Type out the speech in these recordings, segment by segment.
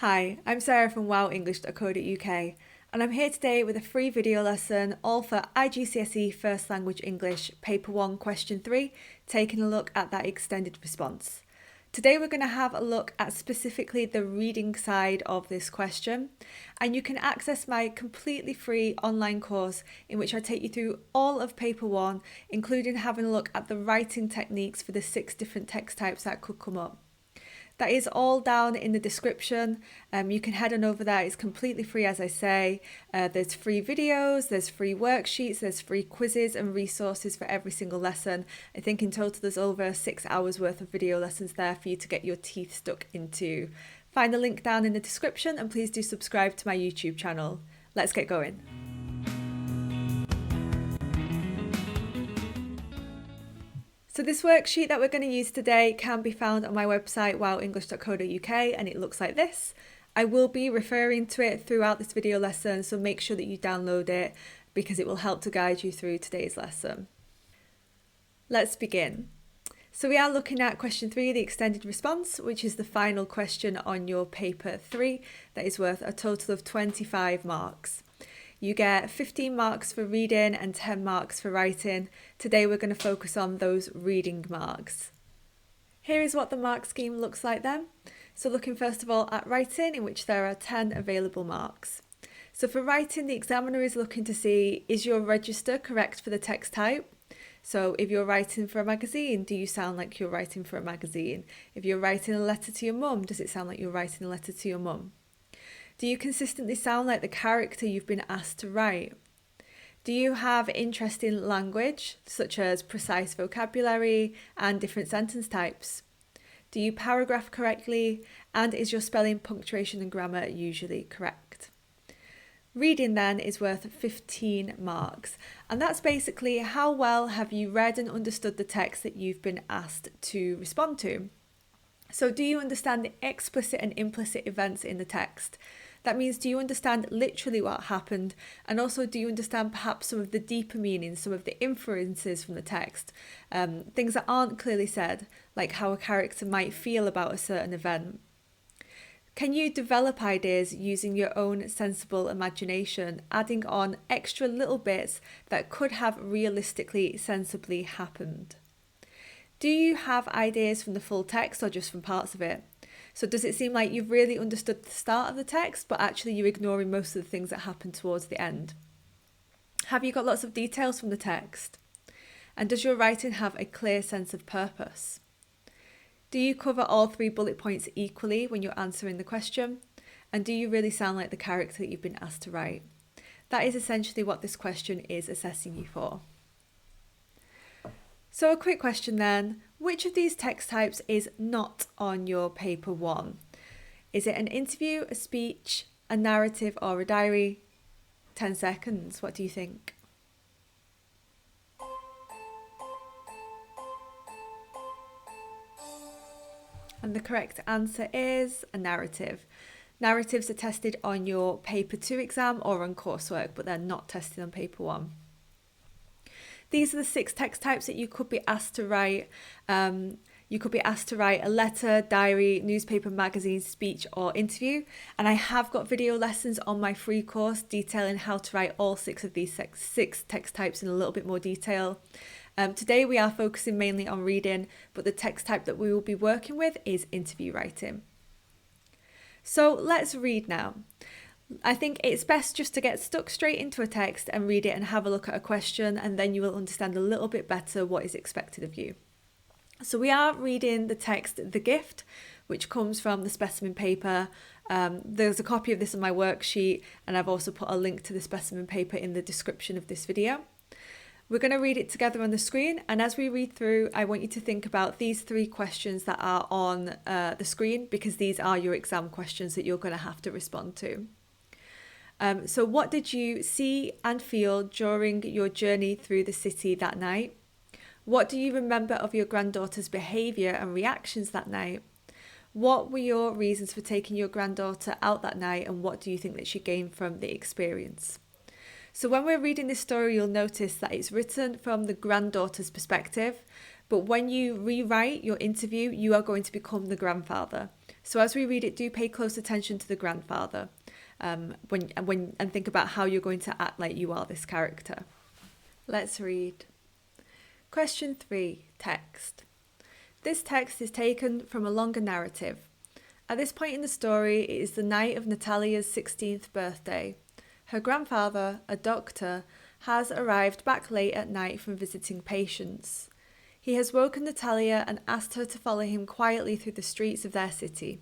Hi, I'm Sarah from wowenglish.co.uk and I'm here today with a free video lesson all for IGCSE First Language English Paper 1 Question 3, taking a look at that extended response. Today we're going to have a look at specifically the reading side of this question, and you can access my completely free online course in which I take you through all of Paper 1, including having a look at the writing techniques for the 6 different text types that could come up. That is all down in the description. You can head on over there. It's completely free, as I say. There's free videos, there's free worksheets, there's free quizzes and resources for every single lesson. I think in total there's over 6 hours worth of video lessons there for you to get your teeth stuck into. Find the link down in the description and please do subscribe to my YouTube channel. Let's get going. So this worksheet that we're going to use today can be found on my website wowenglish.co.uk and it looks like this. I will be referring to it throughout this video lesson, so make sure that you download it because it will help to guide you through today's lesson. Let's begin. So we are looking at question 3, the extended response, which is the final question on your paper 3 that is worth a total of 25 marks. You get 15 marks for reading and 10 marks for writing. Today we're going to focus on those reading marks. Here is what the mark scheme looks like then. So looking first of all at writing, in which there are 10 available marks. So for writing, the examiner is looking to see, is your register correct for the text type? So if you're writing for a magazine, do you sound like you're writing for a magazine? If you're writing a letter to your mum, does it sound like you're writing a letter to your mum? Do you consistently sound like the character you've been asked to write? Do you have interest in language, such as precise vocabulary and different sentence types? Do you paragraph correctly? And is your spelling, punctuation and grammar usually correct? Reading then is worth 15 marks. And that's basically how well have you read and understood the text that you've been asked to respond to. So do you understand the explicit and implicit events in the text? That means, do you understand literally what happened? And also, do you understand perhaps some of the deeper meanings, some of the inferences from the text? Things that aren't clearly said, like how a character might feel about a certain event. Can you develop ideas using your own sensible imagination, adding on extra little bits that could have realistically, sensibly happened? Do you have ideas from the full text or just from parts of it? So does it seem like you've really understood the start of the text, but actually you're ignoring most of the things that happen towards the end? Have you got lots of details from the text? And does your writing have a clear sense of purpose? Do you cover all 3 bullet points equally when you're answering the question? And do you really sound like the character that you've been asked to write? That is essentially what this question is assessing you for. So a quick question then, which of these text types is not on your paper 1? Is it an interview, a speech, a narrative or a diary? 10 seconds, what do you think? And the correct answer is a narrative. Narratives are tested on your paper 2 exam or on coursework, but they're not tested on paper 1. These are the 6 text types that you could be asked to write. You could be asked to write a letter, diary, newspaper, magazine, speech or interview. And I have got video lessons on my free course detailing how to write all 6 of these 6 text types in a little bit more detail. Today we are focusing mainly on reading, but the text type that we will be working with is interview writing. So let's read now. I think it's best just to get stuck straight into a text and read it and have a look at a question, and then you will understand a little bit better what is expected of you. So we are reading the text The Gift, which comes from the specimen paper. There's a copy of this on my worksheet, and I've also put a link to the specimen paper in the description of this video. We're going to read it together on the screen, and as we read through, I want you to think about these 3 questions that are on the screen, because these are your exam questions that you're going to have to respond to. So what did you see and feel during your journey through the city that night? What do you remember of your granddaughter's behaviour and reactions that night? What were your reasons for taking your granddaughter out that night, and what do you think that she gained from the experience? So when we're reading this story, you'll notice that it's written from the granddaughter's perspective, but when you rewrite your interview, you are going to become the grandfather. So as we read it, do pay close attention to the grandfather and think about how you're going to act like you are this character. Let's read. Question 3, text. This text is taken from a longer narrative. At this point in the story, it is the night of Natalia's 16th birthday. Her grandfather, a doctor, has arrived back late at night from visiting patients. He has woken Natalia and asked her to follow him quietly through the streets of their city.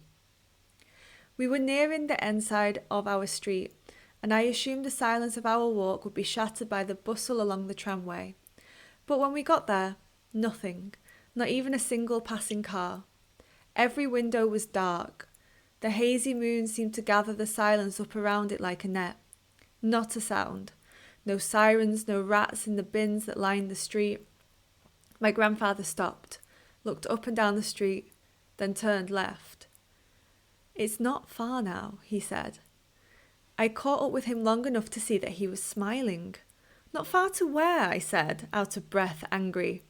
We were nearing the end side of our street, and I assumed the silence of our walk would be shattered by the bustle along the tramway. But when we got there, nothing, not even a single passing car. Every window was dark. The hazy moon seemed to gather the silence up around it like a net. Not a sound. No sirens, no rats in the bins that lined the street. My grandfather stopped, looked up and down the street, then turned left. "It's not far now," he said. I caught up with him long enough to see that he was smiling. "Not far to where?" I said, out of breath, angry.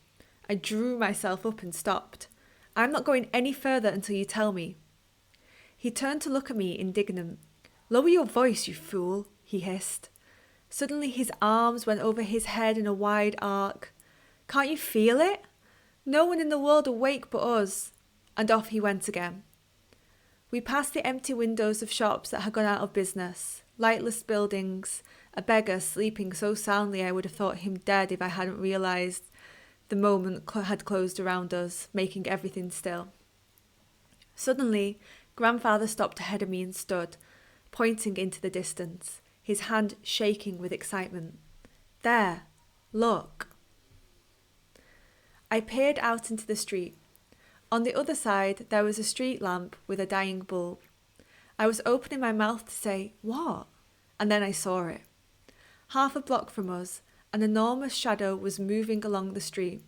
I drew myself up and stopped. "I'm not going any further until you tell me." He turned to look at me, indignant. "Lower your voice, you fool," he hissed. Suddenly his arms went over his head in a wide arc. "Can't you feel it? No one in the world awake but us." And off he went again. We passed the empty windows of shops that had gone out of business, lightless buildings, a beggar sleeping so soundly I would have thought him dead if I hadn't realised the moment had closed around us, making everything still. Suddenly, grandfather stopped ahead of me and stood, pointing into the distance, his hand shaking with excitement. "There, look." I peered out into the street. On the other side, there was a street lamp with a dying bulb. I was opening my mouth to say, "What?" And then I saw it. Half a block from us, an enormous shadow was moving along the street.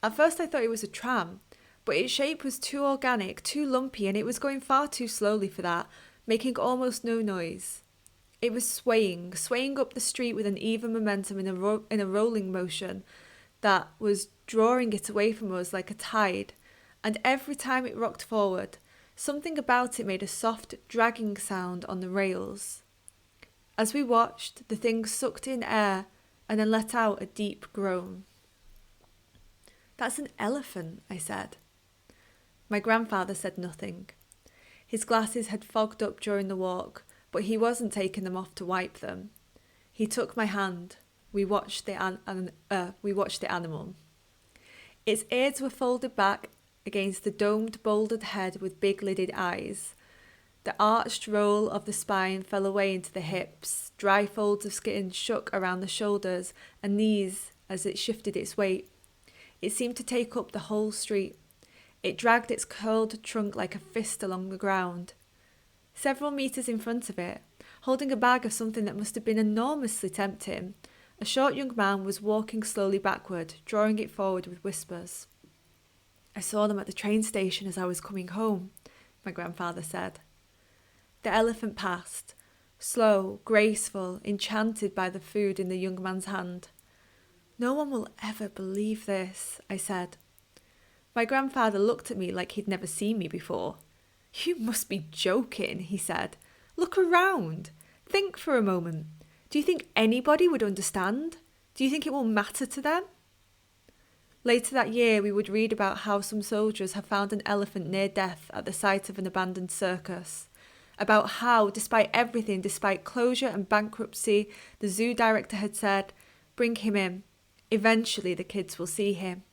At first I thought it was a tram, but its shape was too organic, too lumpy, and it was going far too slowly for that, making almost no noise. It was swaying up the street with an even momentum in a rolling motion that was drawing it away from us like a tide, and every time it rocked forward, something about it made a soft, dragging sound on the rails. As we watched, the thing sucked in air and then let out a deep groan. "That's an elephant," I said. My grandfather said nothing. His glasses had fogged up during the walk, but he wasn't taking them off to wipe them. He took my hand. We watched the animal. Its ears were folded back against the domed, bouldered head with big lidded eyes. The arched roll of the spine fell away into the hips. Dry folds of skin shook around the shoulders and knees as it shifted its weight. It seemed to take up the whole street. It dragged its curled trunk like a fist along the ground. Several meters in front of it, holding a bag of something that must have been enormously tempting, a short young man was walking slowly backward, drawing it forward with whispers. "I saw them at the train station as I was coming home," my grandfather said. The elephant passed, slow, graceful, enchanted by the food in the young man's hand. "No one will ever believe this," I said. My grandfather looked at me like he'd never seen me before. "You must be joking," he said. "Look around. Think for a moment. Do you think anybody would understand? Do you think it will matter to them?" Later that year, we would read about how some soldiers have found an elephant near death at the site of an abandoned circus. About how, despite everything, despite closure and bankruptcy, the zoo director had said, "Bring him in. Eventually the kids will see him."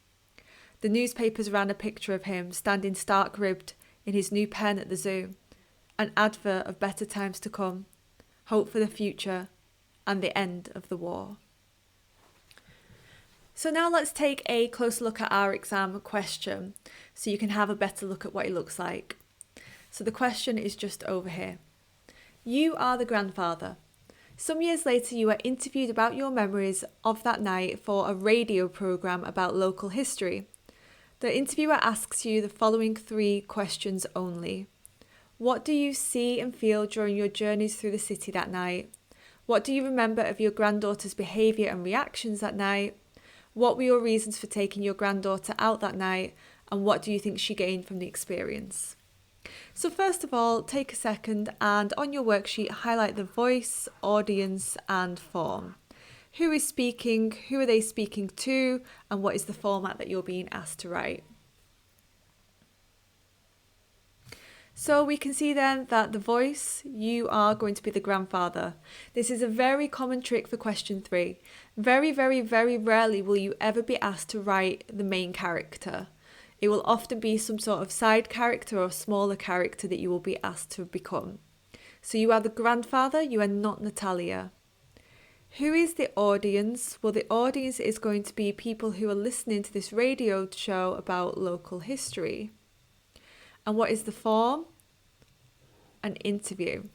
The newspapers ran a picture of him standing stark-ribbed in his new pen at the zoo, an advert of better times to come, hope for the future, and the end of the war. So now let's take a closer look at our exam question so you can have a better look at what it looks like. So the question is just over here. You are the grandfather. Some years later you are interviewed about your memories of that night for a radio programme about local history. The interviewer asks you the following 3 questions only. What do you see and feel during your journeys through the city that night? What do you remember of your granddaughter's behaviour and reactions that night? What were your reasons for taking your granddaughter out that night? And what do you think she gained from the experience? So first of all, take a second and on your worksheet, highlight the voice, audience and form. Who is speaking, who are they speaking to, and what is the format that you're being asked to write? So we can see then that the voice, you are going to be the grandfather. This is a very common trick for question 3. Very, very, very rarely will you ever be asked to write the main character. It will often be some sort of side character or smaller character that you will be asked to become. So you are the grandfather, you are not Natalia. Who is the audience? Well, the audience is going to be people who are listening to this radio show about local history. And what is the form? An interview.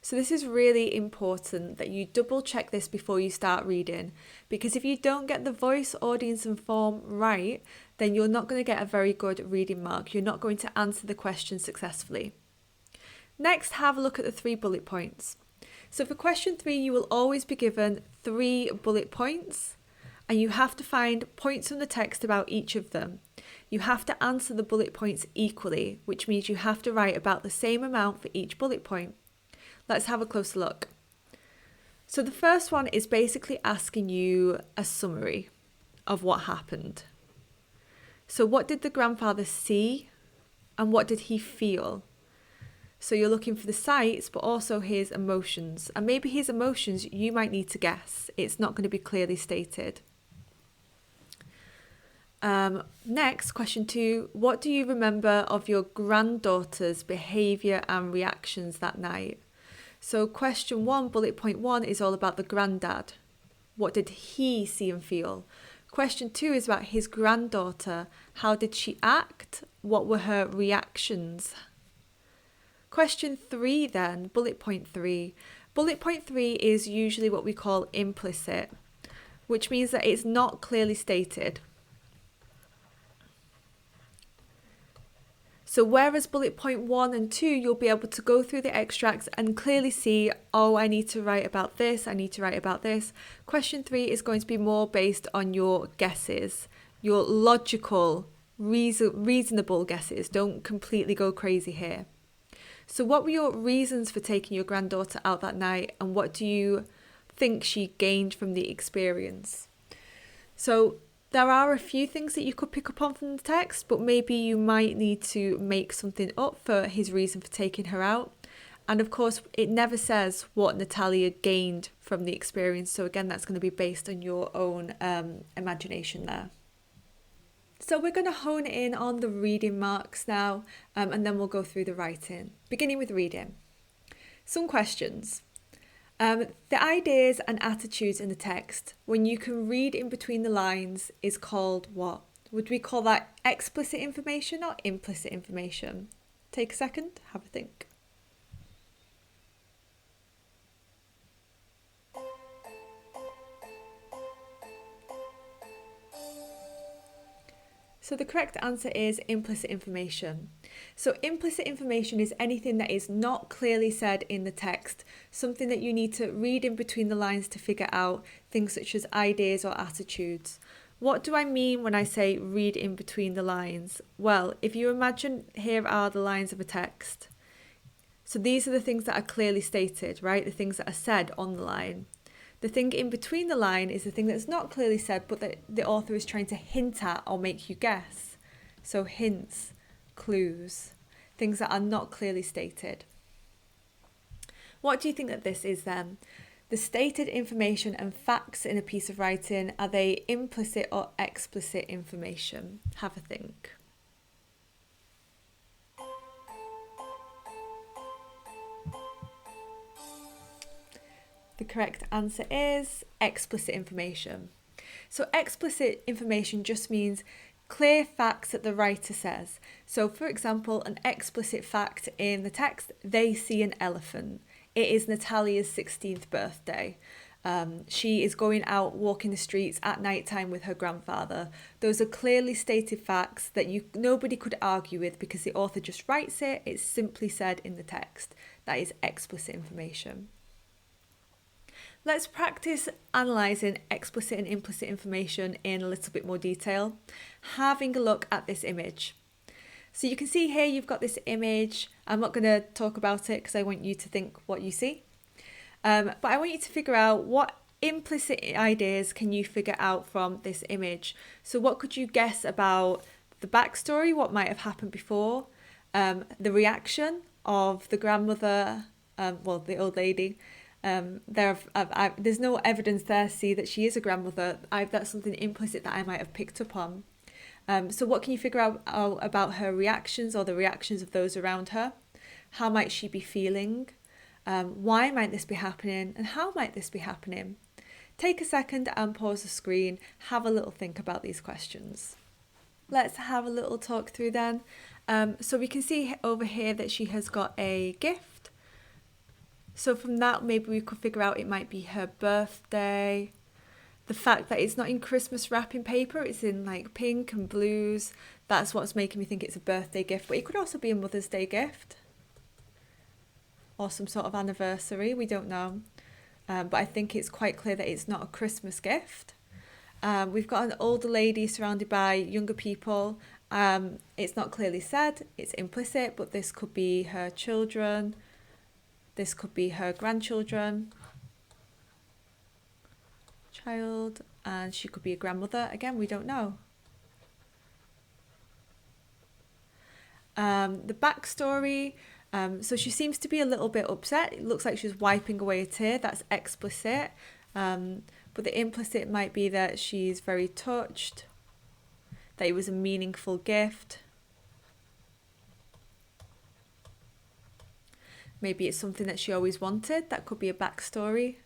So this is really important that you double check this before you start reading, because if you don't get the voice, audience and form right, then you're not going to get a very good reading mark. You're not going to answer the question successfully. Next, have a look at the 3 bullet points. So for question 3, you will always be given 3 bullet points and you have to find points from the text about each of them. You have to answer the bullet points equally, which means you have to write about the same amount for each bullet point. Let's have a closer look. So the first one is basically asking you a summary of what happened. So what did the grandfather see and what did he feel? So you're looking for the sights, but also his emotions. And maybe his emotions you might need to guess. It's not going to be clearly stated. Next, question 2. What do you remember of your granddaughter's behaviour and reactions that night? So question 1, bullet point 1 is all about the granddad. What did he see and feel? Question 2 is about his granddaughter. How did she act? What were her reactions? Question 3 then, bullet point 3. Bullet point 3 is usually what we call implicit, which means that it's not clearly stated. So whereas bullet point 1 and 2, you'll be able to go through the extracts and clearly see, oh, I need to write about this, I need to write about this. Question 3 is going to be more based on your guesses, your logical, reasonable guesses. Don't completely go crazy here. So what were your reasons for taking your granddaughter out that night, and what do you think she gained from the experience? So there are a few things that you could pick up on from the text, but maybe you might need to make something up for his reason for taking her out. And of course, it never says what Natalia gained from the experience. So again, that's going to be based on your own imagination there. So we're going to hone in on the reading marks now, and then we'll go through the writing. Beginning with reading. Some questions. The ideas and attitudes in the text, when you can read in between the lines, is called what? Would we call that explicit information or implicit information? Take a second, have a think. So the correct answer is implicit information. So implicit information is anything that is not clearly said in the text, something that you need to read in between the lines to figure out, things such as ideas or attitudes. What do I mean when I say read in between the lines? Well, if you imagine here are the lines of a text. So these are the things that are clearly stated, right? The things that are said on the line. The thing in between the line is the thing that's not clearly said, but that the author is trying to hint at or make you guess. So hints, clues, things that are not clearly stated. What do you think that this is then? The stated information and facts in a piece of writing, are they implicit or explicit information? Have a think. The correct answer is explicit information. So explicit information just means clear facts that the writer says. So for example, an explicit fact in the text, they see an elephant. It is Natalia's 16th birthday. She is going out walking the streets at night time with her grandfather. Those are clearly stated facts that nobody could argue with because the author just writes it. It's simply said in the text. That is explicit information. Let's practice analysing explicit and implicit information in a little bit more detail, having a look at this image. So you can see here you've got this image. I'm not going to talk about it because I want you to think what you see. But I want you to figure out what implicit ideas can you figure out from this image. So what could you guess about the backstory, what might have happened before, the reaction of the grandmother, the old lady. There's no evidence there to see that she is a grandmother. That's something implicit that I might have picked up on. So what can you figure out about her reactions or the reactions of those around her? How might she be feeling? Why might this be happening? And how might this be happening? Take a second and pause the screen. Have a little think about these questions. Let's have a little talk through then. So we can see over here that she has got a gift. So from that, maybe we could figure out it might be her birthday. The fact that it's not in Christmas wrapping paper, it's in like pink and blues. That's what's making me think it's a birthday gift. But it could also be a Mother's Day gift or some sort of anniversary. We don't know. But I think it's quite clear that it's not a Christmas gift. We've got an older lady surrounded by younger people. It's not clearly said, it's implicit, but this could be her children. This could be her grandchildren. Child, and she could be a grandmother. Again, we don't know. The backstory. So she seems to be a little bit upset. It looks like she's wiping away a tear. That's explicit. But the implicit might be that she's very touched, that it was a meaningful gift. Maybe it's something that she always wanted. That could be a backstory.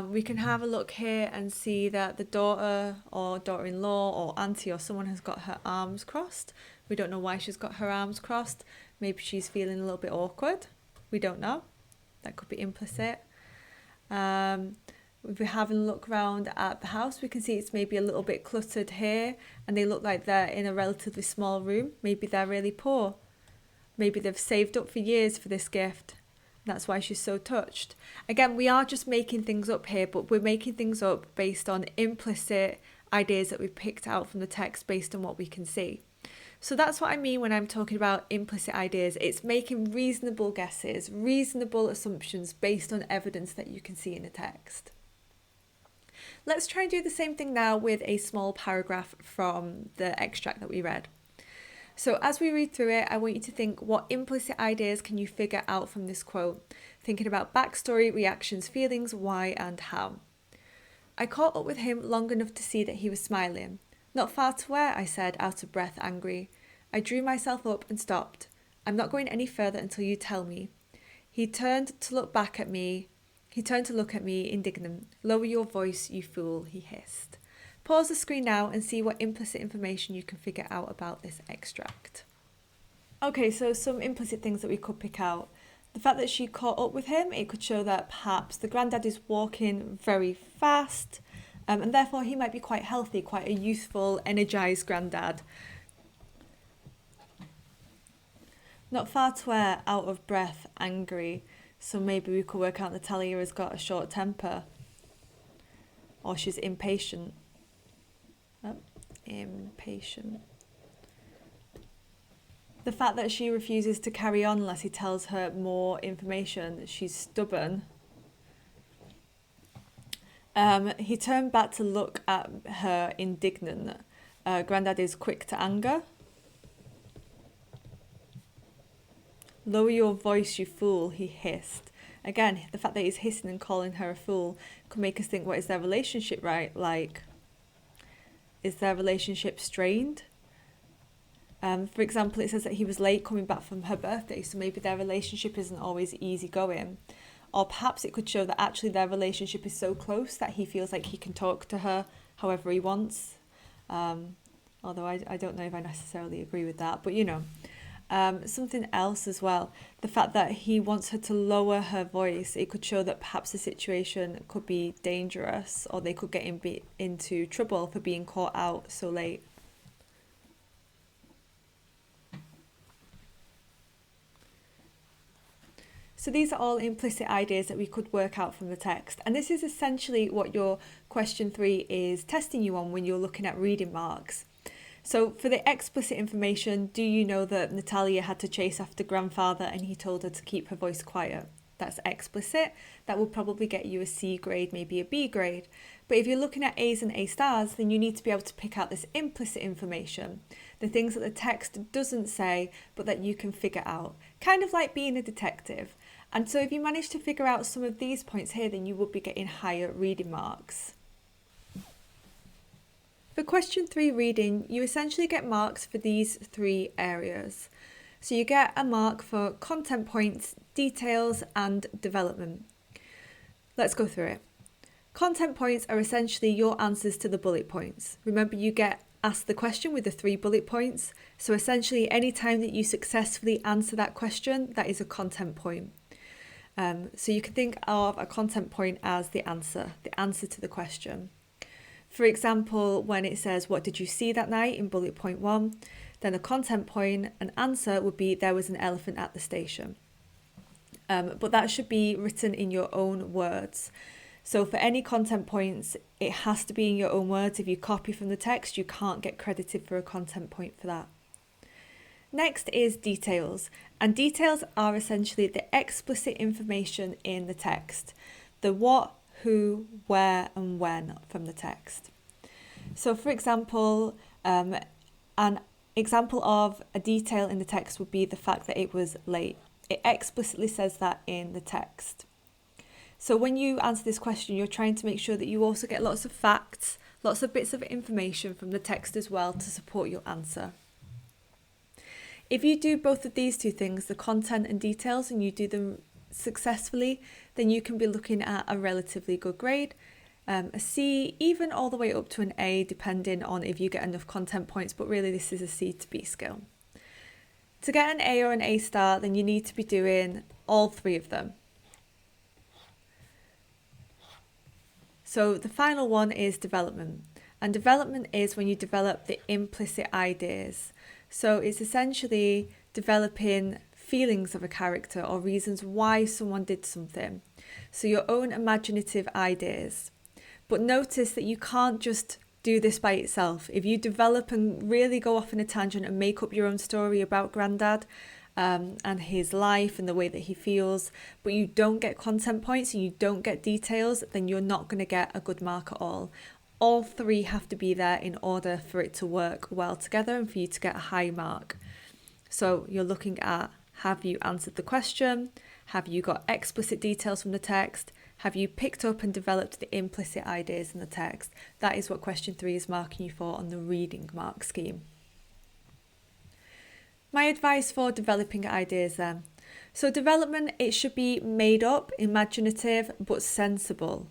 We can have a look here and see that the daughter or daughter-in-law or auntie or someone has got her arms crossed. We don't know why she's got her arms crossed. Maybe she's feeling a little bit awkward. We don't know. That could be implicit. If we're having a look around at the house, we can see it's maybe a little bit cluttered here and they look like they're in a relatively small room. Maybe they're really poor. Maybe they've saved up for years for this gift. That's why she's so touched. Again, we are just making things up here, but we're making things up based on implicit ideas that we've picked out from the text based on what we can see. So that's what I mean when I'm talking about implicit ideas. It's making reasonable guesses, reasonable assumptions based on evidence that you can see in the text. Let's try and do the same thing now with a small paragraph from the extract that we read. So as we read through it, I want you to think, what implicit ideas can you figure out from this quote? Thinking about backstory, reactions, feelings, why and how. I caught up with him long enough to see that he was smiling. Not far to where, I said, out of breath, angry. I drew myself up and stopped. I'm not going any further until you tell me. He turned to look at me, indignant. Lower your voice, you fool, he hissed. Pause the screen now and see what implicit information you can figure out about this extract. Okay, so some implicit things that we could pick out. The fact that she caught up with him, it could show that perhaps the granddad is walking very fast, and therefore he might be quite healthy, quite a youthful, energised granddad. Not far to where, out of breath, angry. So maybe we could work out that Talia has got a short temper, or she's impatient. Impatient. The fact that she refuses to carry on unless he tells her more information, she's stubborn. He turned back to look at her indignant. Grandad is quick to anger. Lower your voice, you fool, he hissed. Again, the fact that he's hissing and calling her a fool could make us think, what is their relationship like? Is their relationship strained? For example, it says that he was late coming back from her birthday, so maybe their relationship isn't always easygoing. Or perhaps it could show that actually their relationship is so close that he feels like he can talk to her however he wants. Although I don't know if I necessarily agree with that, but you know. Something else as well, the fact that he wants her to lower her voice, it could show that perhaps the situation could be dangerous, or they could get into trouble for being caught out so late. So these are all implicit ideas that we could work out from the text. And this is essentially what your question 3 is testing you on when you're looking at reading marks. So for the explicit information, do you know that Natalia had to chase after grandfather and he told her to keep her voice quiet? That's explicit. That will probably get you a C grade, maybe a B grade. But if you're looking at A's and A stars, then you need to be able to pick out this implicit information, the things that the text doesn't say, but that you can figure out, kind of like being a detective. And so if you manage to figure out some of these points here, then you would be getting higher reading marks. For question 3 reading, you essentially get marks for these 3 areas. So you get a mark for content points, details, and development. Let's go through it. Content points are essentially your answers to the bullet points. Remember, you get asked the question with the 3 bullet points. So essentially, any time that you successfully answer that question, that is a content point. So you can think of a content point as the answer to the question. For example, when it says, what did you see that night in bullet point 1, then the content point and answer would be, there was an elephant at the station. But that should be written in your own words. So for any content points, it has to be in your own words. If you copy from the text, you can't get credited for a content point for that. Next is details. And details are essentially the explicit information in the text. The what, who, where, and when from the text. So for example, an example of a detail in the text would be the fact that it was late. It explicitly says that in the text. So when you answer this question, you're trying to make sure that you also get lots of facts, lots of bits of information from the text as well to support your answer. If you do both of these 2 things, the content and details, and you do them successfully, then you can be looking at a relatively good grade, a C, even all the way up to an A, depending on if you get enough content points, but really this is a C to B skill. To get an A or an A star, then you need to be doing all 3 of them. So the final one is development. And development is when you develop the implicit ideas. So it's essentially developing feelings of a character or reasons why someone did something. So your own imaginative ideas. But notice that you can't just do this by itself. If you develop and really go off in a tangent and make up your own story about Grandad and his life and the way that he feels, but you don't get content points and you don't get details, then you're not going to get a good mark at all. All 3 have to be there in order for it to work well together and for you to get a high mark. So you're looking at, have you answered the question? Have you got explicit details from the text? Have you picked up and developed the implicit ideas in the text? That is what question 3 is marking you for on the reading mark scheme. My advice for developing ideas then. So development, it should be made up, imaginative, but sensible.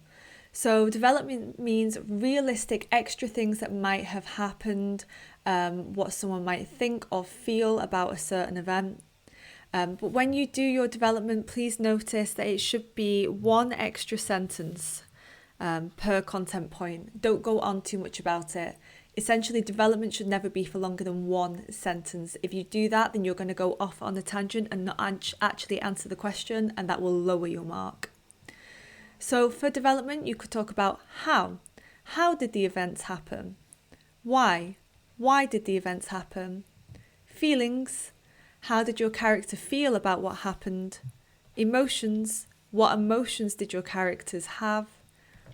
So development means realistic extra things that might have happened, what someone might think or feel about a certain event. But when you do your development, please notice that it should be 1 extra sentence per content point. Don't go on too much about it. Essentially, development should never be for longer than 1 sentence. If you do that, then you're going to go off on a tangent and not actually answer the question, and that will lower your mark. So for development, you could talk about how. How did the events happen? Why? Why did the events happen? Feelings. How did your character feel about what happened? Emotions. What emotions did your characters have?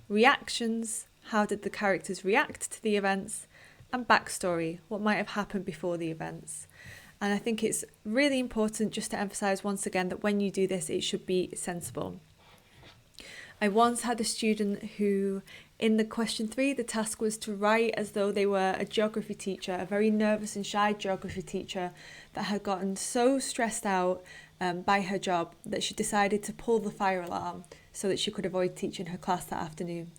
Reactions. How did the characters react to the events? And backstory. What might have happened before the events? And I think it's really important just to emphasize once again that when you do this, it should be sensible. I once had a student who, in the question 3, the task was to write as though they were a geography teacher, a very nervous and shy geography teacher that had gotten so stressed out by her job that she decided to pull the fire alarm so that she could avoid teaching her class that afternoon.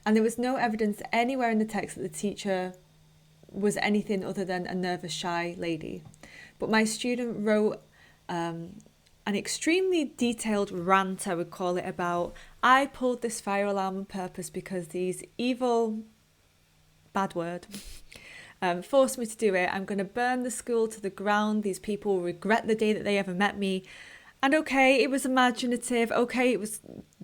And there was no evidence anywhere in the text that the teacher was anything other than a nervous, shy lady. But my student wrote an extremely detailed rant, I would call it, about, I pulled this fire alarm on purpose because these evil, bad word, forced me to do it. I'm going to burn the school to the ground. These people will regret the day that they ever met me. And okay, it was imaginative, okay, it was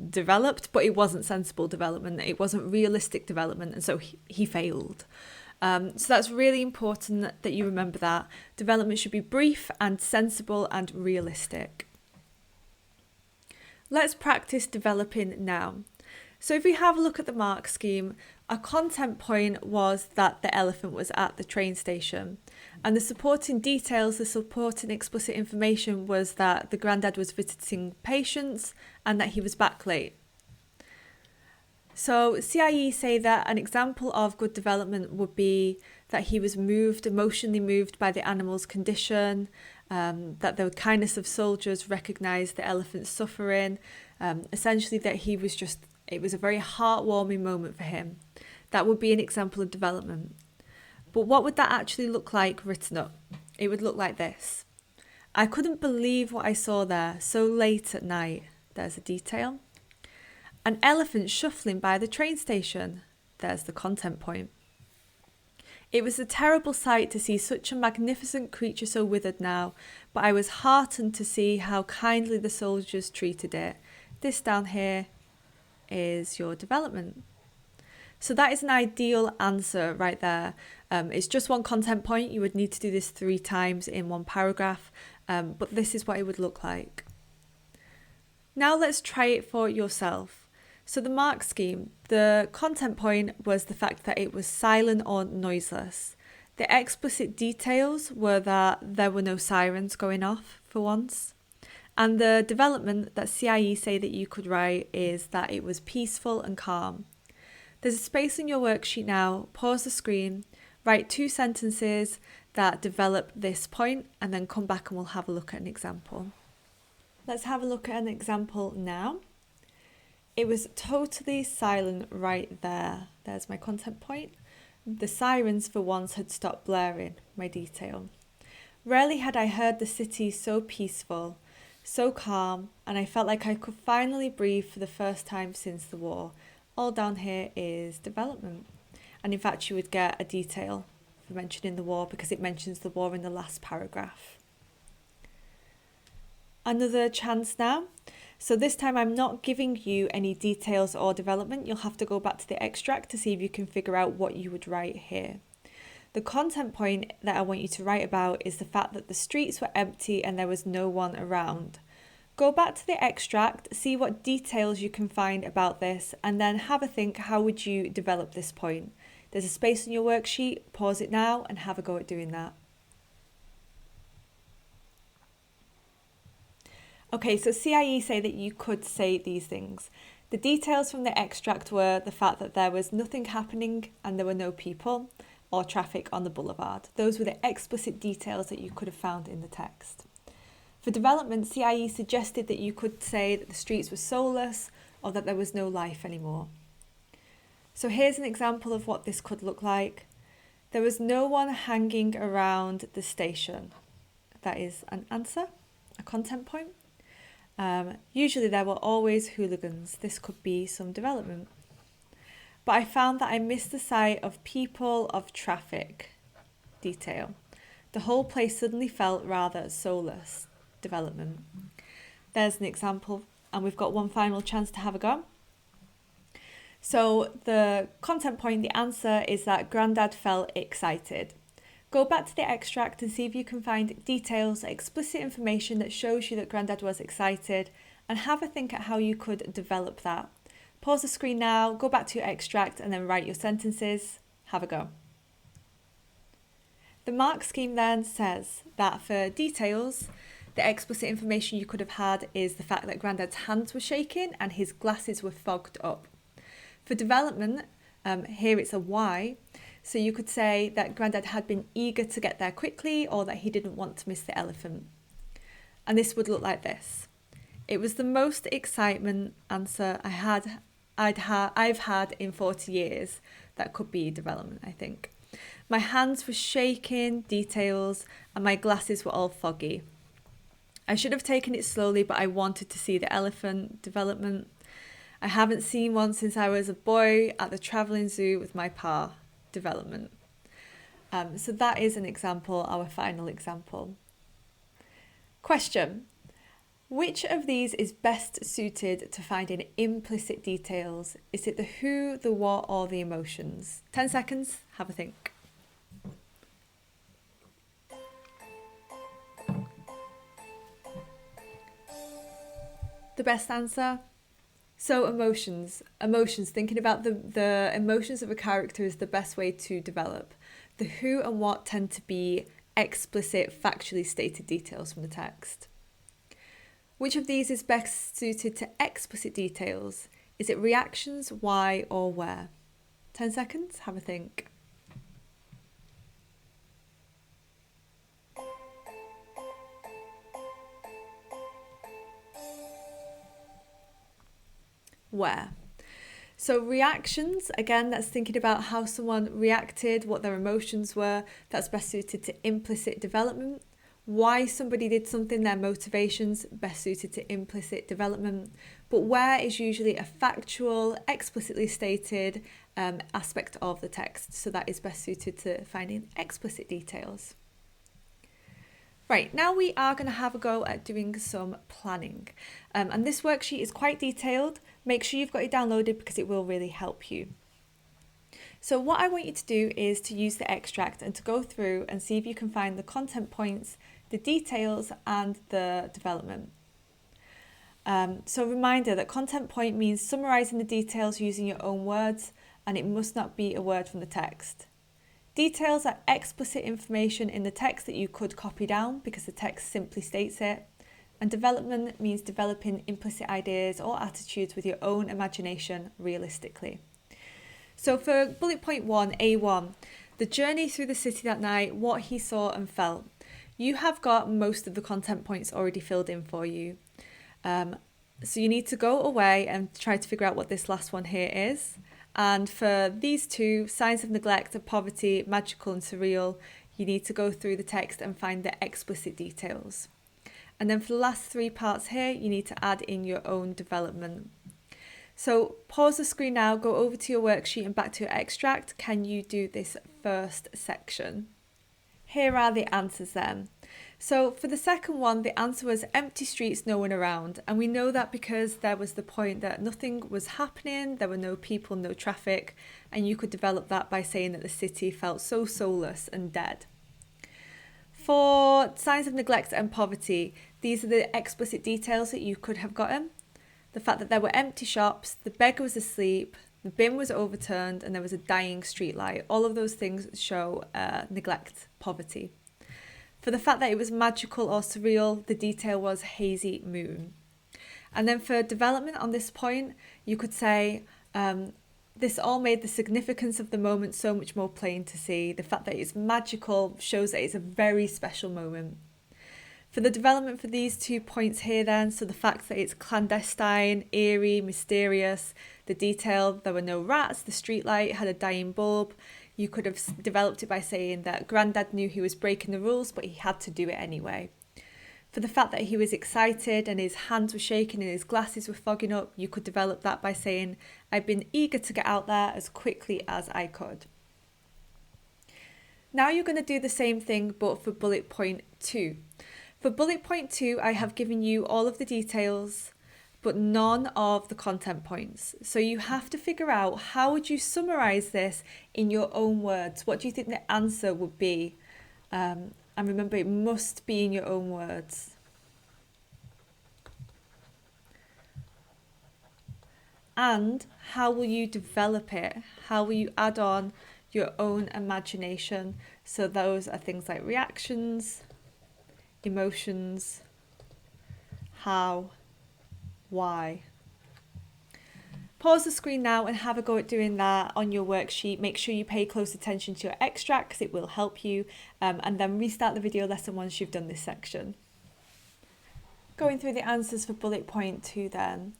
developed, but it wasn't sensible development, it wasn't realistic development, and so he failed. So that's really important that you remember that. Development should be brief and sensible and realistic. Let's practice developing now. So if we have a look at the mark scheme, our content point was that the elephant was at the train station. And the supporting details, the supporting explicit information was that the granddad was visiting patients and that he was back late. So CIE say that an example of good development would be that he was emotionally moved by the animal's condition, that the kindness of soldiers recognised the elephant's suffering, essentially that it was a very heartwarming moment for him. That would be an example of development. But what would that actually look like written up? It would look like this. I couldn't believe what I saw there so late at night. There's a detail. An elephant shuffling by the train station. There's the content point. It was a terrible sight to see such a magnificent creature so withered now, but I was heartened to see how kindly the soldiers treated it. This down here is your development. So that is an ideal answer right there. It's just one content point. You would need to do this 3 times in one paragraph, but this is what it would look like. Now let's try it for yourself. So the mark scheme, the content point was the fact that it was silent or noiseless. The explicit details were that there were no sirens going off for once. And the development that CIE say that you could write is that it was peaceful and calm. There's a space in your worksheet now. Pause the screen, write 2 sentences that develop this point, and then come back and we'll have a look at an example. Let's have a look at an example now. It was totally silent right there. There's my content point. The sirens for once had stopped blaring, my detail. Rarely had I heard the city so peaceful, so calm, and I felt like I could finally breathe for the first time since the war. All down here is development. And in fact, you would get a detail for mentioning the war because it mentions the war in the last paragraph. Another chance now. So this time I'm not giving you any details or development. You'll have to go back to the extract to see if you can figure out what you would write here. The content point that I want you to write about is the fact that the streets were empty and there was no one around. Go back to the extract, see what details you can find about this, and then have a think, how would you develop this point? There's a space in your worksheet, pause it now and have a go at doing that. Okay, so CIE say that you could say these things. The details from the extract were the fact that there was nothing happening and there were no people or traffic on the boulevard. Those were the explicit details that you could have found in the text. For development, CIE suggested that you could say that the streets were soulless or that there was no life anymore. So here's an example of what this could look like. There was no one hanging around the station. That is an answer, a content point. Usually there were always hooligans. This could be some development. But I found that I missed the sight of people, of traffic. Detail. The whole place suddenly felt rather soulless. Development. There's an example, and we've got one final chance to have a go. So the content point, the answer is that Grandad felt excited. Go back to the extract and see if you can find details, explicit information that shows you that Grandad was excited, and have a think at how you could develop that. Pause the screen now, go back to your extract and then write your sentences. Have a go. The mark scheme then says that for details, the explicit information you could have had is the fact that Grandad's hands were shaking and his glasses were fogged up. For development, here it's a Y, so you could say that Grandad had been eager to get there quickly or that he didn't want to miss the elephant. And this would look like this. It was the most excitement answer I've had in 40 years. That could be development, I think. My hands were shaking, details, and my glasses were all foggy. I should have taken it slowly, but I wanted to see the elephant, development. I haven't seen one since I was a boy at the travelling zoo with my pa, development. So that is an example, our final example. Question. Which of these is best suited to finding implicit details? Is it the who, the what, or the emotions? 10 seconds, have a think. The best answer? So emotions, thinking about the emotions of a character is the best way to develop. The who and what tend to be explicit, factually stated details from the text. Which of these is best suited to explicit details? Is it reactions, why, or where? 10 seconds, have a think. Where? So reactions, again, that's thinking about how someone reacted, what their emotions were. That's best suited to implicit development. Why somebody did something, their motivations, best suited to implicit development. But where is usually a factual, explicitly stated aspect of the text. So that is best suited to finding explicit details. Right, now we are going to have a go at doing some planning. And this worksheet is quite detailed. Make sure you've got it downloaded because it will really help you. So what I want you to do is to use the extract and to go through and see if you can find the content points, the details and the development. So reminder that content point means summarising the details using your own words, and it must not be a word from the text. Details are explicit information in the text that you could copy down because the text simply states it. And development means developing implicit ideas or attitudes with your own imagination realistically. So for bullet point 1, A1, the journey through the city that night, what he saw and felt. You have got most of the content points already filled in for you. So you need to go away and try to figure out what this last one here is. And for these two, signs of neglect and poverty, magical and surreal, you need to go through the text and find the explicit details. And then for the last 3 parts here, you need to add in your own development. So pause the screen now, go over to your worksheet and back to your extract. Can you do this first section? Here are the answers then. So for the second one, the answer was empty streets, no one around. And we know that because there was the point that nothing was happening, there were no people, no traffic, and you could develop that by saying that the city felt so soulless and dead. For signs of neglect and poverty, these are the explicit details that you could have gotten. The fact that there were empty shops, the beggar was asleep, the bin was overturned, and there was a dying streetlight. All of those things show neglect, poverty. For the fact that it was magical or surreal, the detail was hazy moon. And then for development on this point, you could say, this all made the significance of the moment so much more plain to see. The fact that it's magical shows that it's a very special moment. For the development for these 2 points here then, so the fact that it's clandestine, eerie, mysterious, the detail, there were no rats, the streetlight had a dying bulb. You could have developed it by saying that Grandad knew he was breaking the rules, but he had to do it anyway. For the fact that he was excited and his hands were shaking and his glasses were fogging up, you could develop that by saying, I've been eager to get out there as quickly as I could. Now you're going to do the same thing, but for bullet point 2. For bullet point 2, I have given you all of the details, but none of the content points. So you have to figure out, how would you summarise this in your own words? What do you think the answer would be? And remember, it must be in your own words. And how will you develop it? How will you add on your own imagination? So those are things like reactions, emotions, how, why. Pause the screen now and have a go at doing that on your worksheet. Make sure you pay close attention to your extract because it will help you, and then restart the video lesson once you've done this section. Going through the answers for bullet point 2 then.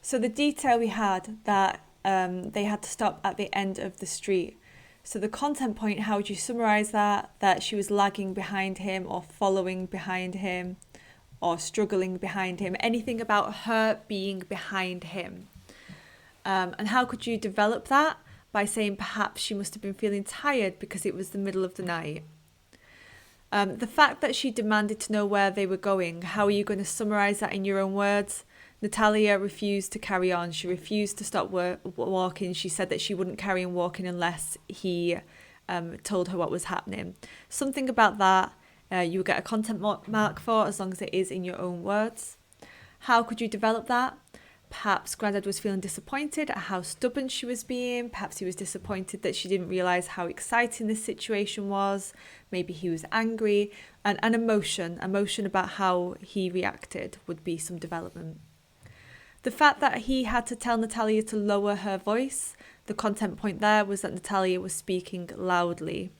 So the detail we had that they had to stop at the end of the street. So the content point, how would you summarise that? That she was lagging behind him or following behind him or struggling behind him. Anything about her being behind him. And how could you develop that? By saying perhaps she must have been feeling tired because it was the middle of the night. The fact that she demanded to know where they were going, how are you going to summarise that in your own words? Natalia refused to carry on. She refused to stop walking. She said that she wouldn't carry on walking unless he told her what was happening. Something about that you will get a content mark for, as long as it is in your own words. How could you develop that? Perhaps Grandad was feeling disappointed at how stubborn she was being. Perhaps he was disappointed that she didn't realise how exciting this situation was. Maybe he was angry. And an emotion about how he reacted would be some development. The fact that he had to tell Natalia to lower her voice, the content point there was that Natalia was speaking loudly.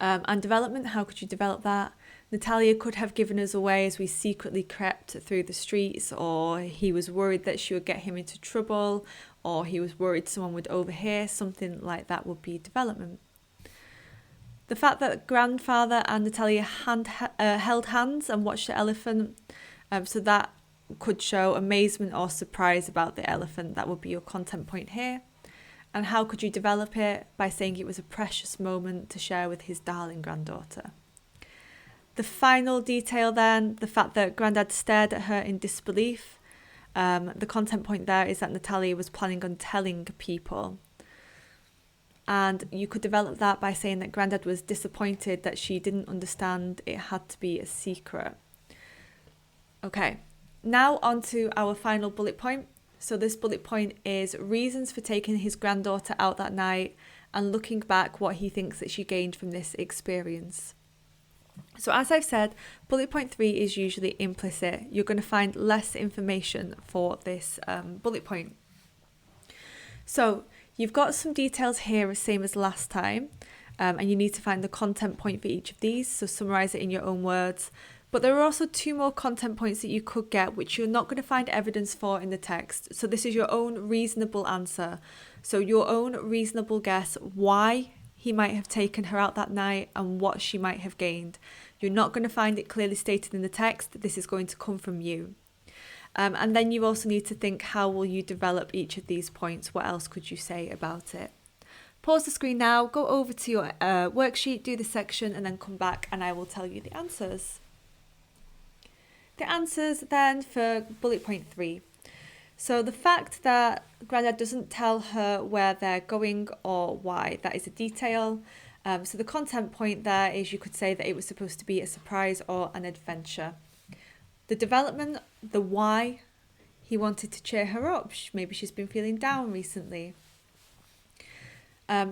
And development, how could you develop that? Natalia could have given us away as we secretly crept through the streets, or he was worried that she would get him into trouble, or he was worried someone would overhear. Something like that would be development. The fact that grandfather and Natalia held hands and watched the elephant, so that could show amazement or surprise about the elephant. That would be your content point here. And how could you develop it? By saying it was a precious moment to share with his darling granddaughter. The final detail then, the fact that Grandad stared at her in disbelief. The content point there is that Natalia was planning on telling people. And you could develop that by saying that Grandad was disappointed that she didn't understand it had to be a secret. Okay, now on to our final bullet point. So this bullet point is reasons for taking his granddaughter out that night and looking back what he thinks that she gained from this experience. So as I've said, bullet point 3 is usually implicit. You're going to find less information for this bullet point. So you've got some details here, same as last time, and you need to find the content point for each of these. So summarise it in your own words. But there are also 2 more content points that you could get, which you're not going to find evidence for in the text. So this is your own reasonable answer. So your own reasonable guess why he might have taken her out that night and what she might have gained. You're not going to find it clearly stated in the text. This is going to come from you. And then you also need to think, how will you develop each of these points? What else could you say about it? Pause the screen now, go over to your worksheet, do the section, and then come back and I will tell you the answers. The answers then for bullet point 3. So the fact that Grandad doesn't tell her where they're going or why, that is a detail. So the content point there is you could say that it was supposed to be a surprise or an adventure. The development, the why, he wanted to cheer her up. Maybe she's been feeling down recently.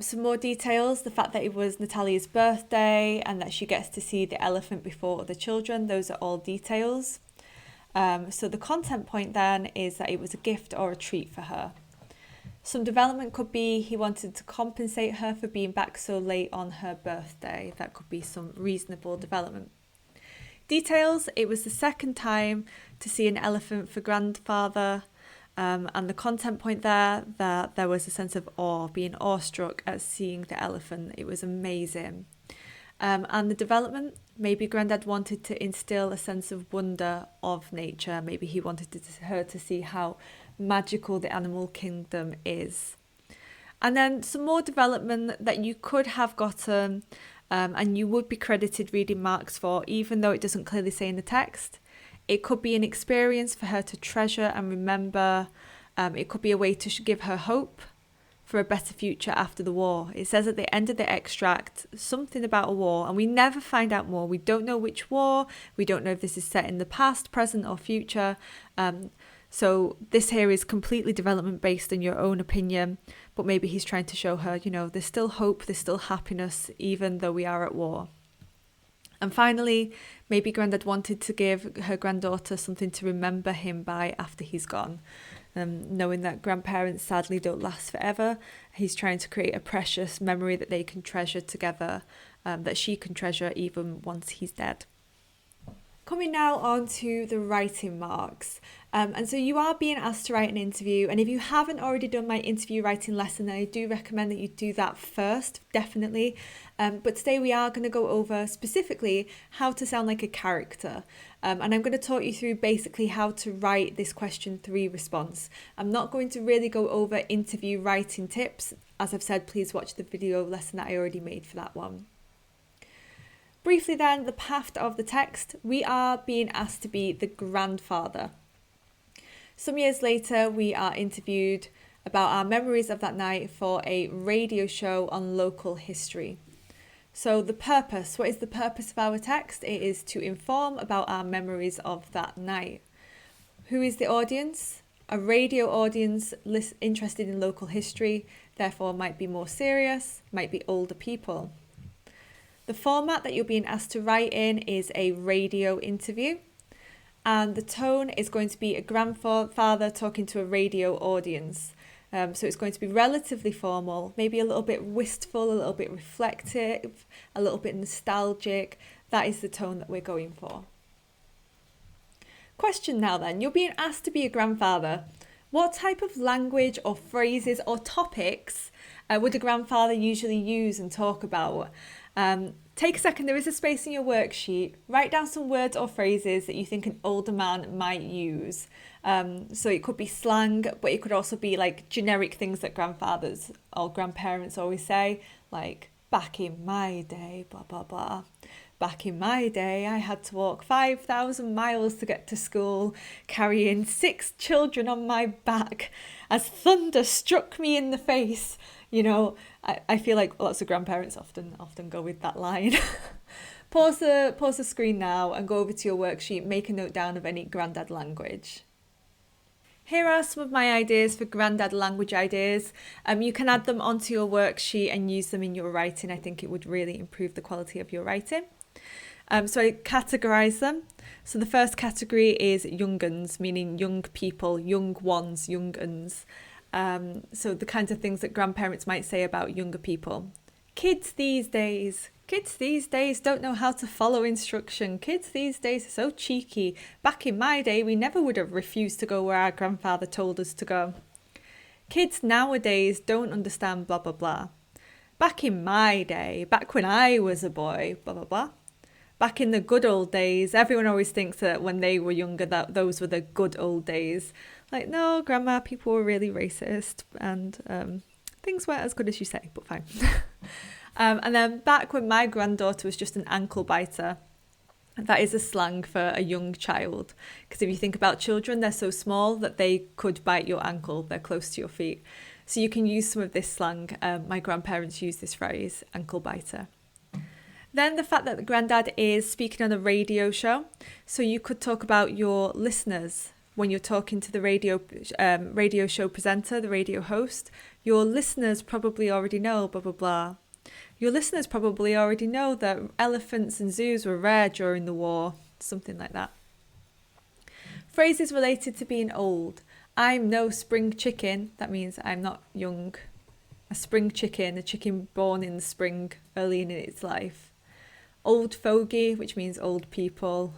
Some more details, the fact that it was Natalia's birthday and that she gets to see the elephant before other children, those are all details. So the content point then is that it was a gift or a treat for her. Some development could be he wanted to compensate her for being back so late on her birthday. That could be some reasonable development. Details, it was the second time to see an elephant for grandfather. And the content point there, that there was a sense of awe, being awestruck at seeing the elephant. It was amazing. And the development, maybe Grandad wanted to instill a sense of wonder of nature. Maybe he wanted her to see how magical the animal kingdom is. And then some more development that you could have gotten and you would be credited reading marks for, even though it doesn't clearly say in the text. It could be an experience for her to treasure and remember. It could be a way to give her hope for a better future after the war. It says at the end of the extract something about a war, and we never find out more. We don't know which war. We don't know if this is set in the past, present, or future. So this here is completely development based in your own opinion, but maybe he's trying to show her, there's still hope, there's still happiness, even though we are at war. And finally, maybe Grandad wanted to give her granddaughter something to remember him by after he's gone. Knowing that grandparents sadly don't last forever, he's trying to create a precious memory that they can treasure together, that she can treasure even once he's dead. Coming now on to the writing marks. And so you are being asked to write an interview, and if you haven't already done my interview writing lesson, then I do recommend that you do that first, definitely. But today we are going to go over specifically how to sound like a character. And I'm going to talk you through basically how to write this question 3 response. I'm not going to really go over interview writing tips. As I've said, please watch the video lesson that I already made for that one. Briefly then, the path of the text, we are being asked to be the grandfather. Some years later, we are interviewed about our memories of that night for a radio show on local history. So the purpose, what is the purpose of our text? It is to inform about our memories of that night. Who is the audience? A radio audience interested in local history, therefore might be more serious, might be older people. The format that you're being asked to write in is a radio interview, and the tone is going to be a grandfather talking to a radio audience. So it's going to be relatively formal, maybe a little bit wistful, a little bit reflective, a little bit nostalgic. That is the tone that we're going for. Question now then, you're being asked to be a grandfather. What type of language or phrases or topics would a grandfather usually use and talk about? Take a second, there is a space in your worksheet. Write down some words or phrases that you think an older man might use. So it could be slang, but it could also be like generic things that grandfathers or grandparents always say, like back in my day, blah, blah, blah. Back in my day, I had to walk 5,000 miles to get to school, carrying 6 children on my back as thunder struck me in the face. You know, I feel like lots of grandparents often go with that line. Pause the screen now and go over to your worksheet, make a note down of any granddad language. Here are some of my ideas for granddad language ideas. You can add them onto your worksheet and use them in your writing. I think it would really improve the quality of your writing. So I categorise them. So the first category is young uns, meaning young people, young ones, young uns. So the kinds of things that grandparents might say about younger people. Kids these days don't know how to follow instruction. Kids these days are so cheeky. Back in my day, we never would have refused to go where our grandfather told us to go. Kids nowadays don't understand blah, blah, blah. Back in my day, back when I was a boy, blah, blah, blah. Back in the good old days, everyone always thinks that when they were younger, that those were the good old days. Like, no, grandma, people were really racist and things weren't as good as you say, but fine. And then back when my granddaughter was just an ankle biter, that is a slang for a young child. Because if you think about children, they're so small that they could bite your ankle. They're close to your feet. So you can use some of this slang. My grandparents use this phrase, ankle biter. Then the fact that the granddad is speaking on a radio show. So you could talk about your listeners when you're talking to the radio show presenter, the radio host. Your listeners probably already know blah, blah, blah. Your listeners probably already know that elephants and zoos were rare during the war. Something like that. Phrases related to being old. I'm no spring chicken. That means I'm not young. A spring chicken, a chicken born in the spring early in its life. Old fogey, which means old people.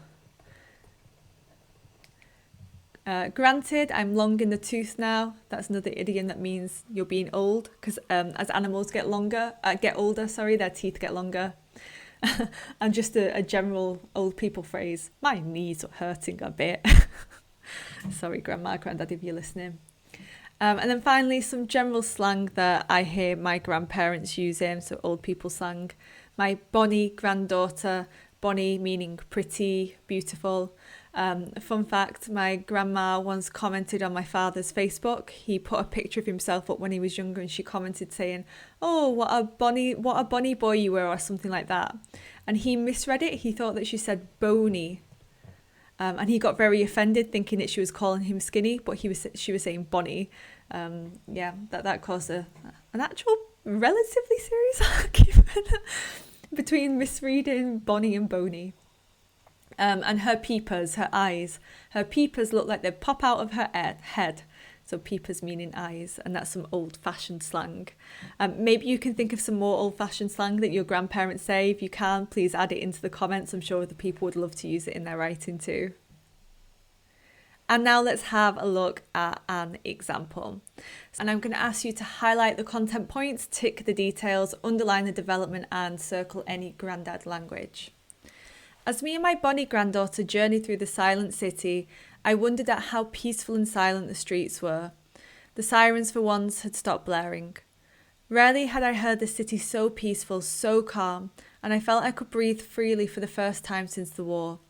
Granted, I'm long in the tooth now. That's another idiom that means you're being old, because as animals get older, their teeth get longer. And just a general old people phrase, my knees are hurting a bit. Sorry, grandma, granddad, if you're listening. And then finally, some general slang that I hear my grandparents using, so old people slang. My bonny granddaughter, bonny meaning pretty, beautiful. Fun fact, my grandma once commented on my father's Facebook. He put a picture of himself up when he was younger and she commented saying, oh, what a bonny boy you were, or something like that. And he misread it. He thought that she said bony. And he got very offended thinking that she was calling him skinny, but she was saying bonny. That caused an actual relatively serious argument between misreading bonny and bony. And her peepers, her eyes. Her peepers look like they pop out of her head. So peepers meaning eyes, and that's some old-fashioned slang. Maybe you can think of some more old-fashioned slang that your grandparents say. If you can, please add it into the comments. I'm sure other people would love to use it in their writing too. And now let's have a look at an example. And I'm going to ask you to highlight the content points, tick the details, underline the development, and circle any grandad language. As me and my bonny granddaughter journeyed through the silent city, I wondered at how peaceful and silent the streets were. The sirens for once had stopped blaring. Rarely had I heard the city so peaceful, so calm, and I felt I could breathe freely for the first time since the war.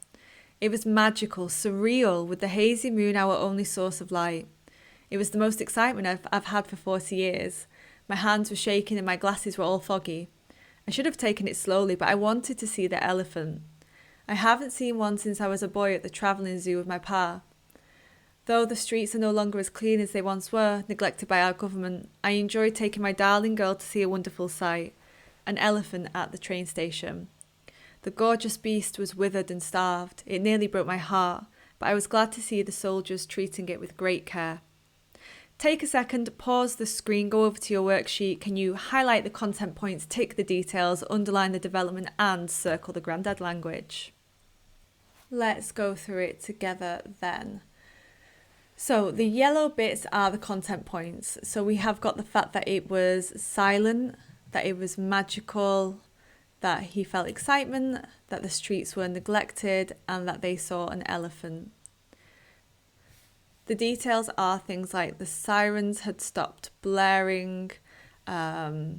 It was magical, surreal, with the hazy moon our only source of light. It was the most excitement I've had for 40 years. My hands were shaking and my glasses were all foggy. I should have taken it slowly, but I wanted to see the elephant. I haven't seen one since I was a boy at the travelling zoo with my pa. Though the streets are no longer as clean as they once were, neglected by our government, I enjoyed taking my darling girl to see a wonderful sight, an elephant at the train station. The gorgeous beast was withered and starved. It nearly broke my heart, but I was glad to see the soldiers treating it with great care. Take a second, pause the screen, go over to your worksheet. Can you highlight the content points, tick the details, underline the development, and circle the granddad language? Let's go through it together then. So the yellow bits are the content points. So we have got the fact that it was silent, that it was magical, that he felt excitement, that the streets were neglected, and that they saw an elephant. The details are things like the sirens had stopped blaring, the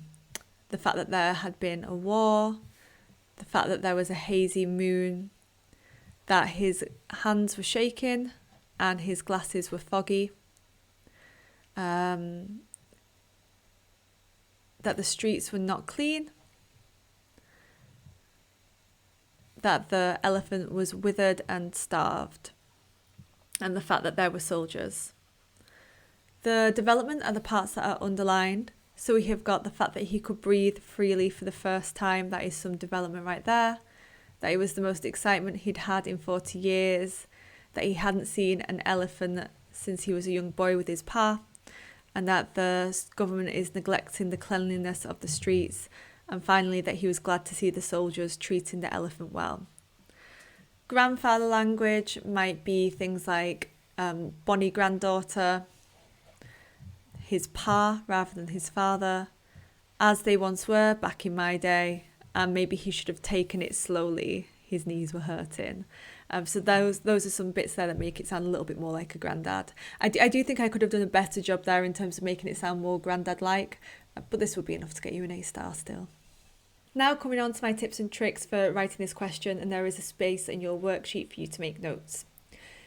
fact that there had been a war, the fact that there was a hazy moon, that his hands were shaking and his glasses were foggy, that the streets were not clean, that the elephant was withered and starved, and the fact that there were soldiers. The development are the parts that are underlined. So we have got the fact that he could breathe freely for the first time. That is some development right there. That it was the most excitement he'd had in 40 years. That he hadn't seen an elephant since he was a young boy with his pa. And that the government is neglecting the cleanliness of the streets. And finally, that he was glad to see the soldiers treating the elephant well. Grandfather language might be things like bonny granddaughter, his pa rather than his father, as they once were back in my day, and maybe he should have taken it slowly, his knees were hurting. So those are some bits there that make it sound a little bit more like a granddad. I do think I could have done a better job there in terms of making it sound more granddad-like, but this would be enough to get you an A-star still. Now coming on to my tips and tricks for writing this question, and there is a space in your worksheet for you to make notes.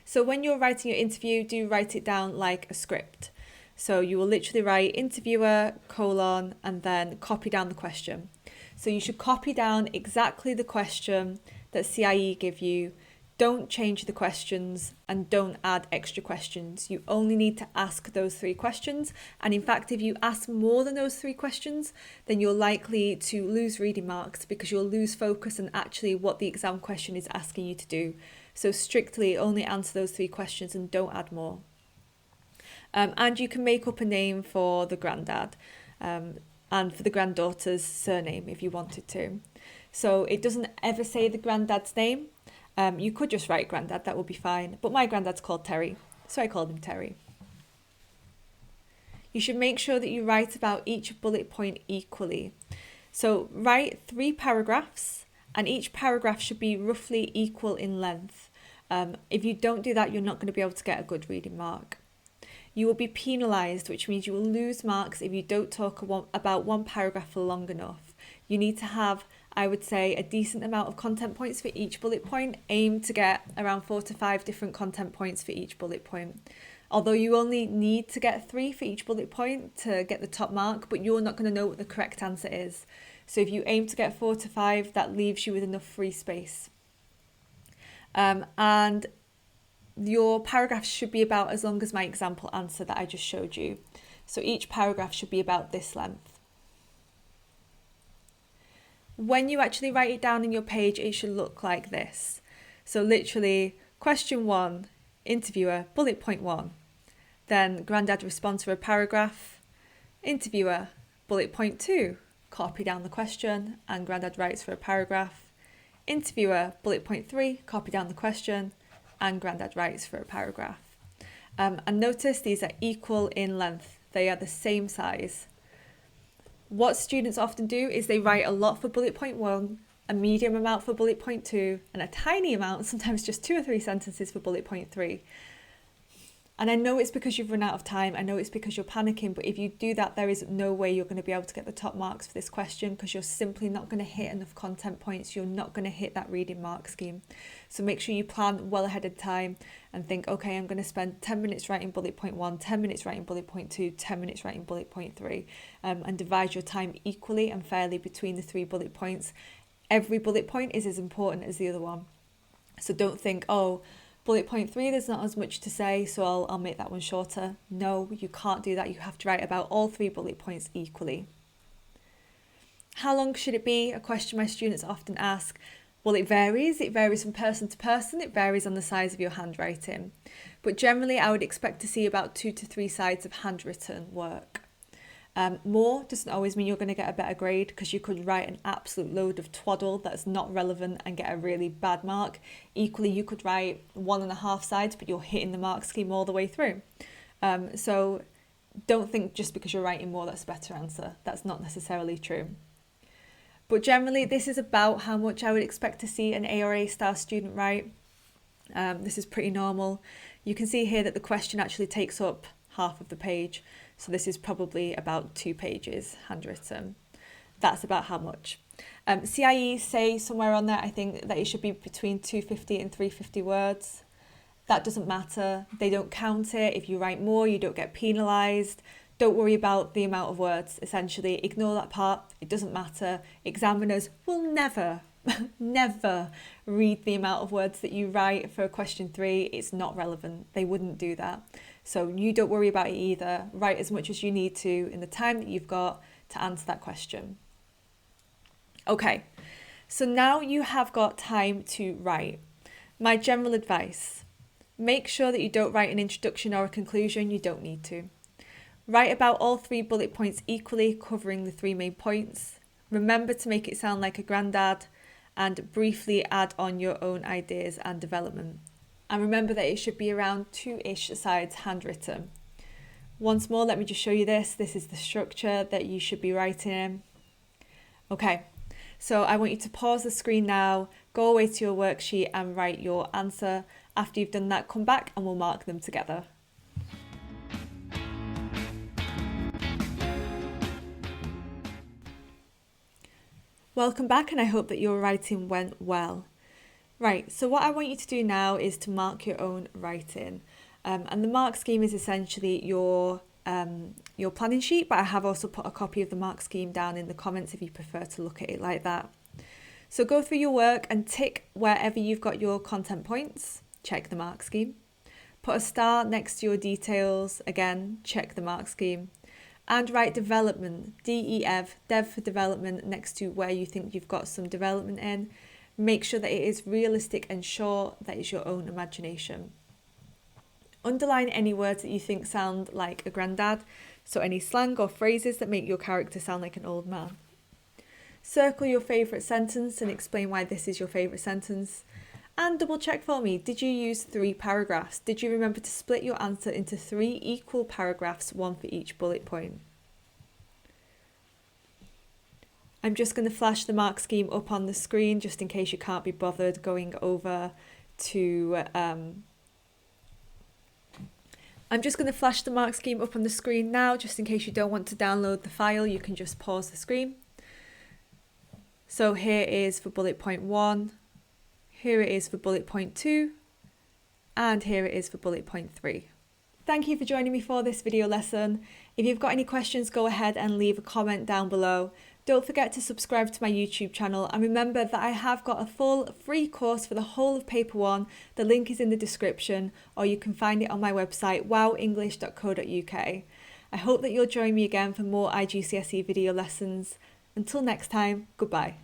So when you're writing your interview, do write it down like a script. So you will literally write interviewer, colon, and then copy down the question. So you should copy down exactly the question that CIE give you. Don't change the questions and don't add extra questions. You only need to ask those 3 questions. And in fact, if you ask more than those 3 questions, then you're likely to lose reading marks because you'll lose focus on actually what the exam question is asking you to do. So strictly only answer those 3 questions and don't add more. And you can make up a name for the granddad and for the granddaughter's surname if you wanted to. So it doesn't ever say the granddad's name. You could just write granddad, that would be fine. But my granddad's called Terry, so I called him Terry. You should make sure that you write about each bullet point equally. So write 3 paragraphs, and each paragraph should be roughly equal in length. If you don't do that, you're not going to be able to get a good reading mark. You will be penalised, which means you will lose marks if you don't talk about one paragraph for long enough. You need to have, I would say, a decent amount of content points for each bullet point. Aim to get around 4 to 5 different content points for each bullet point. Although you only need to get 3 for each bullet point to get the top mark, but you're not going to know what the correct answer is. So if you aim to get 4 to 5, that leaves you with enough free space. And your paragraphs should be about as long as my example answer that I just showed you. So each paragraph should be about this length. When you actually write it down in your page, it should look like this. So literally, question 1, interviewer, bullet point 1. Then granddad responds for a paragraph. Interviewer, bullet point 2, copy down the question, and granddad writes for a paragraph. Interviewer, bullet point 3, copy down the question, and granddad writes for a paragraph. And notice these are equal in length. They are the same size. What students often do is they write a lot for bullet point 1, a medium amount for bullet point 2, and a tiny amount, sometimes just 2 or 3 sentences for bullet point 3. And I know it's because you've run out of time, I know it's because you're panicking, but if you do that, there is no way you're going to be able to get the top marks for this question because you're simply not going to hit enough content points, you're not going to hit that reading mark scheme. So make sure you plan well ahead of time and think, okay, I'm going to spend 10 minutes writing bullet point 1, 10 minutes writing bullet point 2, 10 minutes writing bullet point 3, and divide your time equally and fairly between the 3 bullet points. Every bullet point is as important as the other one. So don't think, oh, bullet point 3, there's not as much to say, so I'll make that one shorter. No, you can't do that. You have to write about all 3 bullet points equally. How long should it be? A question my students often ask. Well, it varies. It varies from person to person. It varies on the size of your handwriting. But generally, I would expect to see about 2 to 3 sides of handwritten work. More doesn't always mean you're going to get a better grade because you could write an absolute load of twaddle that's not relevant and get a really bad mark. Equally, you could write 1.5 sides, but you're hitting the mark scheme all the way through. So don't think just because you're writing more, that's a better answer. That's not necessarily true. But generally, this is about how much I would expect to see an A or A star student write. This is pretty normal. You can see here that the question actually takes up half of the page. So this is probably about 2 pages handwritten. That's about how much. CIE say somewhere on there, I think that it should be between 250 and 350 words. That doesn't matter. They don't count it. If you write more, you don't get penalised. Don't worry about the amount of words, essentially. Ignore that part. It doesn't matter. Examiners will never read the amount of words that you write for question 3. It's not relevant. They wouldn't do that. So you don't worry about it either. Write as much as you need to in the time that you've got to answer that question. Okay, so now you have got time to write. My general advice, make sure that you don't write an introduction or a conclusion. You don't need to. Write about all 3 bullet points equally, covering the 3 main points. Remember to make it sound like a granddad and briefly add on your own ideas and development. And remember that it should be around 2-ish sides handwritten. Once more, let me just show you this. This is the structure that you should be writing in. Okay, so I want you to pause the screen now, go away to your worksheet and write your answer. After you've done that, come back and we'll mark them together. Welcome back, and I hope that your writing went well. Right, so what I want you to do now is to mark your own writing. And the mark scheme is essentially your planning sheet, but I have also put a copy of the mark scheme down in the comments if you prefer to look at it like that. So go through your work and tick wherever you've got your content points, check the mark scheme. Put a star next to your details, again, check the mark scheme. And write development, DEV, dev for development, next to where you think you've got some development in. Make sure that it is realistic and short, that is your own imagination. Underline any words that you think sound like a granddad, so any slang or phrases that make your character sound like an old man. Circle your favourite sentence and explain why this is your favourite sentence. And double check for me, did you use 3 paragraphs? Did you remember to split your answer into 3 equal paragraphs, 1 for each bullet point? I'm just going to flash the mark scheme up on the screen just in case you can't be bothered going over to... I'm just going to flash the mark scheme up on the screen now just in case you don't want to download the file. You can just pause the screen. So here is for bullet point 1. Here it is for bullet point 2, and here it is for bullet point 3. Thank you for joining me for this video lesson. If you've got any questions, go ahead and leave a comment down below. Don't forget to subscribe to my YouTube channel, and remember that I have got a full free course for the whole of paper 1. The link is in the description, or you can find it on my website wowenglish.co.uk. I hope that you'll join me again for more IGCSE video lessons. Until next time, goodbye.